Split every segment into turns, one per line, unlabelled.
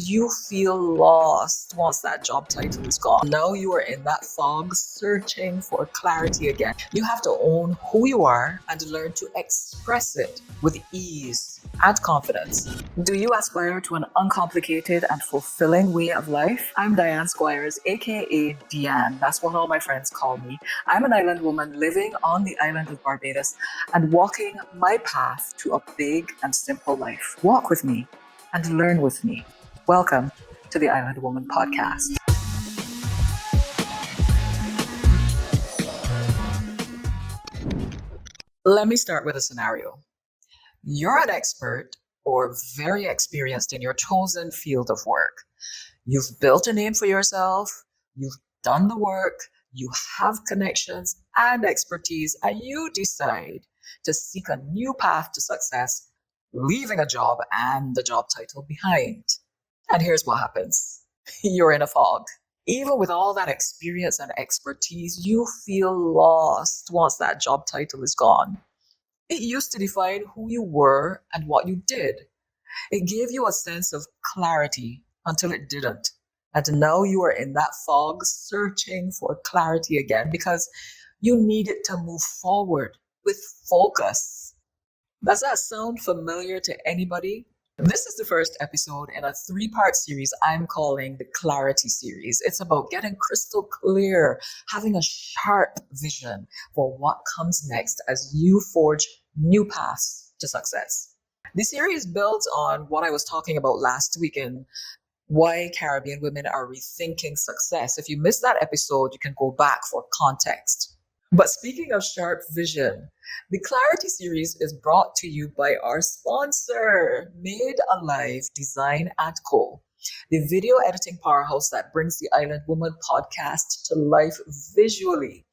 you feel lost once that job title is gone. Now you are in that fog searching for clarity again. You have to own who you are and learn to express it with ease and confidence. Do you aspire to an uncomplicated and fulfilling way of life? I'm Diane Squires, aka Deanne. That's what all my friends call me. I'm an island woman living on the island of Barbados and walking my path to a big and simple life. Walk with me and learn with me. Welcome to the Island Woman Podcast. Let me start with a scenario. You're an expert or very experienced in your chosen field of work. You've built a name for yourself, you've done the work, you have connections and expertise, and you decide to seek a new path to success, leaving a job and the job title behind. And here's what happens. You're in a fog. Even with all that experience and expertise, you feel lost once that job title is gone. It used to define who you were and what you did. It gave you a sense of clarity until it didn't. And now you are in that fog searching for clarity again because you need it to move forward with focus. Does that sound familiar to anybody? This is the first episode in a 3-part series I'm calling the Clarity Series. It's about getting crystal clear, having a sharp vision for what comes next as you forge new paths to success. The series builds on what I was talking about last week in why Caribbean women are rethinking success. If you missed that episode, you can go back for context. But speaking of sharp vision, the Clarity Series is brought to you by our sponsor, Made Alive Design & Co., the video editing powerhouse that brings the Island Woman podcast to life visually.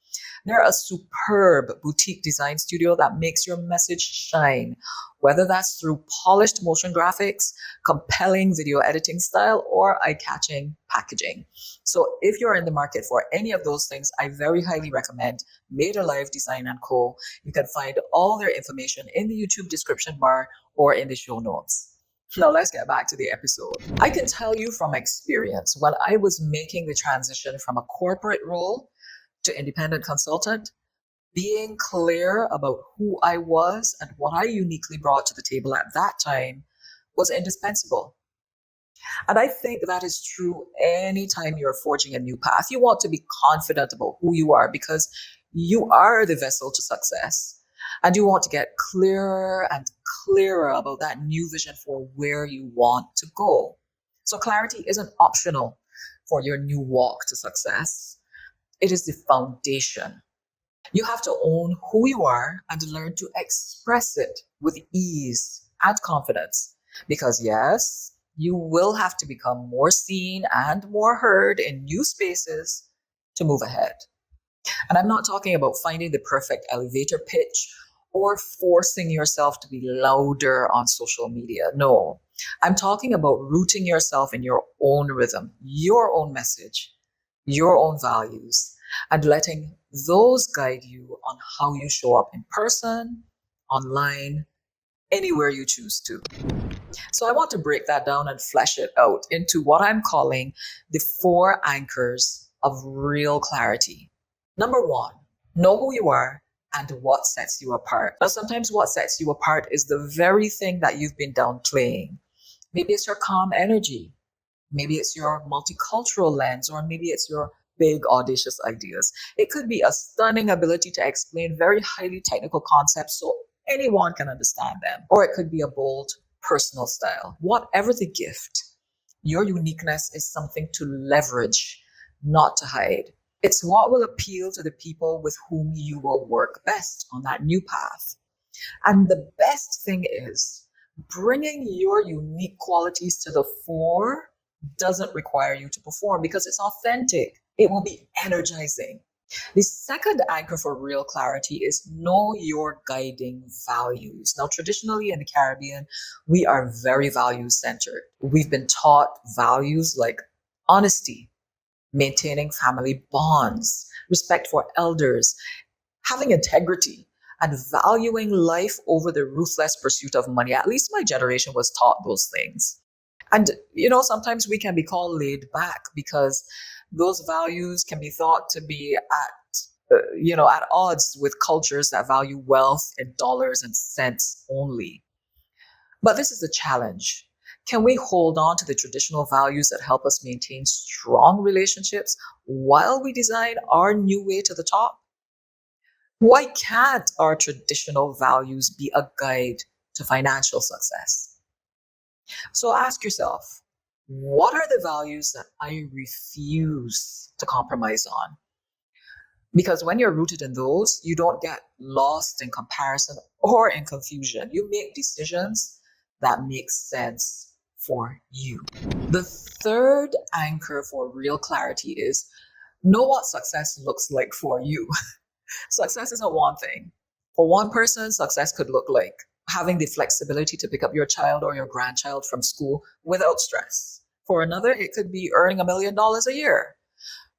They're a superb boutique design studio that makes your message shine, whether that's through polished motion graphics, compelling video editing style, or eye-catching packaging. So if you're in the market for any of those things, I very highly recommend Made Alive Design & Co. You can find all their information in the YouTube description bar or in the show notes. Now let's get back to the episode. I can tell you from experience, when I was making the transition from a corporate role to independent consultant, being clear about who I was and what I uniquely brought to the table at that time was indispensable. And I think that is true anytime you're forging a new path. You want to be confident about who you are because you are the vessel to success. And you want to get clearer and clearer about that new vision for where you want to go. So clarity isn't optional for your new walk to success. It is the foundation. You have to own who you are and learn to express it with ease and confidence. Because yes, you will have to become more seen and more heard in new spaces to move ahead. And I'm not talking about finding the perfect elevator pitch or forcing yourself to be louder on social media. No, I'm talking about rooting yourself in your own rhythm, your own message, your own values, and letting those guide you on how you show up in person, online, anywhere you choose to. So I want to break that down and flesh it out into what I'm calling the 4 anchors of real clarity. Number 1, know who you are and what sets you apart. Now, sometimes what sets you apart is the very thing that you've been downplaying. Maybe it's your calm energy. Maybe it's your multicultural lens, or maybe it's your big, audacious ideas. It could be a stunning ability to explain very highly technical concepts so anyone can understand them. Or it could be a bold, personal style. Whatever the gift, your uniqueness is something to leverage, not to hide. It's what will appeal to the people with whom you will work best on that new path. And the best thing is, bringing your unique qualities to the fore doesn't require you to perform because it's authentic. It will be energizing. The second anchor for real clarity is know your guiding values. Now, traditionally in the Caribbean, we are very value-centered. We've been taught values like honesty, maintaining family bonds, respect for elders, having integrity, and valuing life over the ruthless pursuit of money. At least my generation was taught those things. And, sometimes we can be called laid back because those values can be thought to be at odds with cultures that value wealth in dollars and cents only. But this is the challenge. Can we hold on to the traditional values that help us maintain strong relationships while we design our new way to the top? Why can't our traditional values be a guide to financial success? So ask yourself, what are the values that I refuse to compromise on? Because when you're rooted in those, you don't get lost in comparison or in confusion. You make decisions that make sense for you. The third anchor for real clarity is know what success looks like for you. Success isn't one thing. For one person, success could look like having the flexibility to pick up your child or your grandchild from school without stress. For another, it could be earning $1 million a year.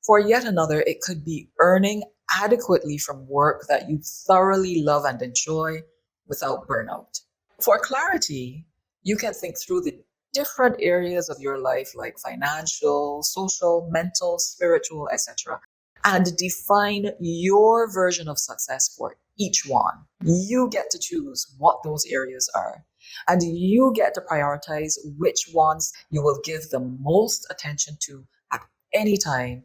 For yet another, it could be earning adequately from work that you thoroughly love and enjoy without burnout. For clarity, you can think through the different areas of your life like financial, social, mental, spiritual, etc., and define your version of success for each one. You get to choose what those areas are, and you get to prioritize which ones you will give the most attention to at any time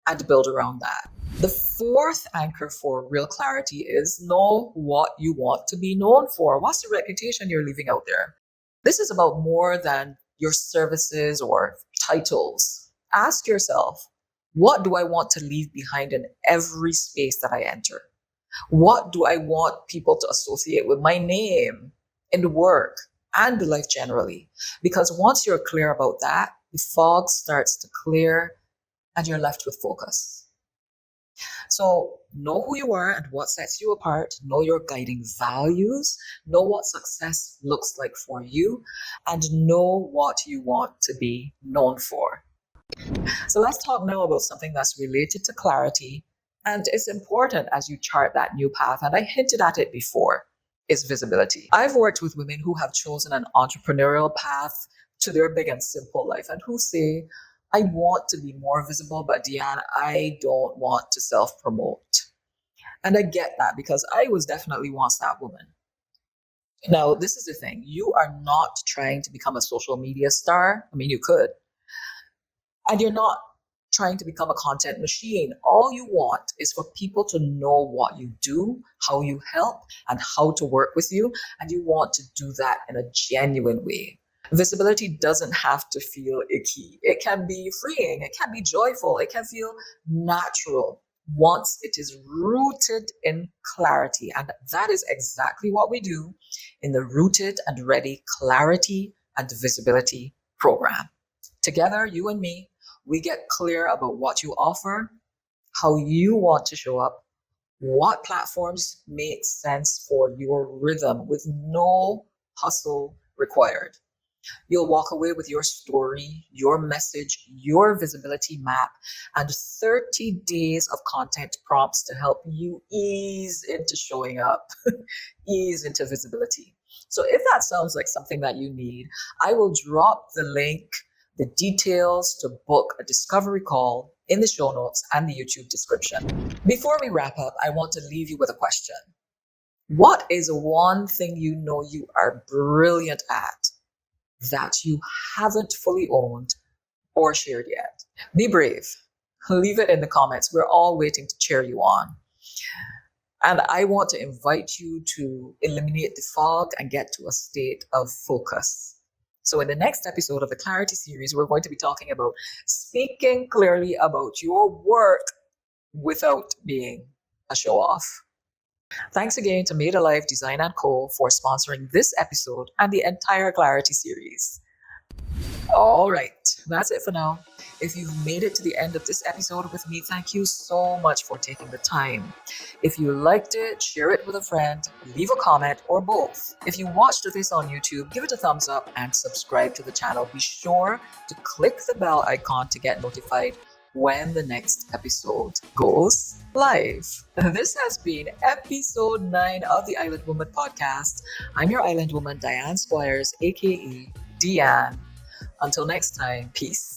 and build around that. The fourth anchor for real clarity is know what you want to be known for. What's the reputation you're leaving out there? This is about more than your services or titles. Ask yourself, what do I want to leave behind in every space that I enter? What do I want people to associate with my name in work and life generally? Because once you're clear about that, the fog starts to clear and you're left with focus. So know who you are and what sets you apart, know your guiding values, know what success looks like for you, and know what you want to be known for. So let's talk now about something that's related to clarity and is important as you chart that new path. And I hinted at it before, is visibility. I've worked with women who have chosen an entrepreneurial path to their big and simple life and who say, I want to be more visible, but Deanne, I don't want to self-promote. And I get that because I was definitely once that woman. Now, this is the thing. You are not trying to become a social media star. I mean, you could. And you're not trying to become a content machine. All you want is for people to know what you do, how you help, and how to work with you. And you want to do that in a genuine way. Visibility doesn't have to feel icky. It can be freeing. It can be joyful. It can feel natural once it is rooted in clarity. And that is exactly what we do in the Rooted and Ready Clarity and Visibility program. Together, you and me, we get clear about what you offer, how you want to show up, what platforms make sense for your rhythm with no hustle required. You'll walk away with your story, your message, your visibility map, and 30 days of content prompts to help you ease into showing up, ease into visibility. So if that sounds like something that you need, I will drop the link, the details to book a discovery call in the show notes and the YouTube description. Before we wrap up, I want to leave you with a question. What is one thing you know you are brilliant at that you haven't fully owned or shared yet? Be brave. Leave it in the comments. We're all waiting to cheer you on. And I want to invite you to eliminate the fog and get to a state of focus. So in the next episode of the Clarity series, we're going to be talking about speaking clearly about your work without being a show off. Thanks again to Made Alive Design & Co. for sponsoring this episode and the entire Clarity series. All right, that's it for now. If you've made it to the end of this episode with me, thank you so much for taking the time. If you liked it, share it with a friend, leave a comment, or both. If you watched this on YouTube, give it a thumbs up and subscribe to the channel. Be sure to click the bell icon to get notified when the next episode goes live. This has been episode 9 of the Island Woman podcast. I'm your Island Woman, Diane Squires, aka Deanne. Until next time, peace.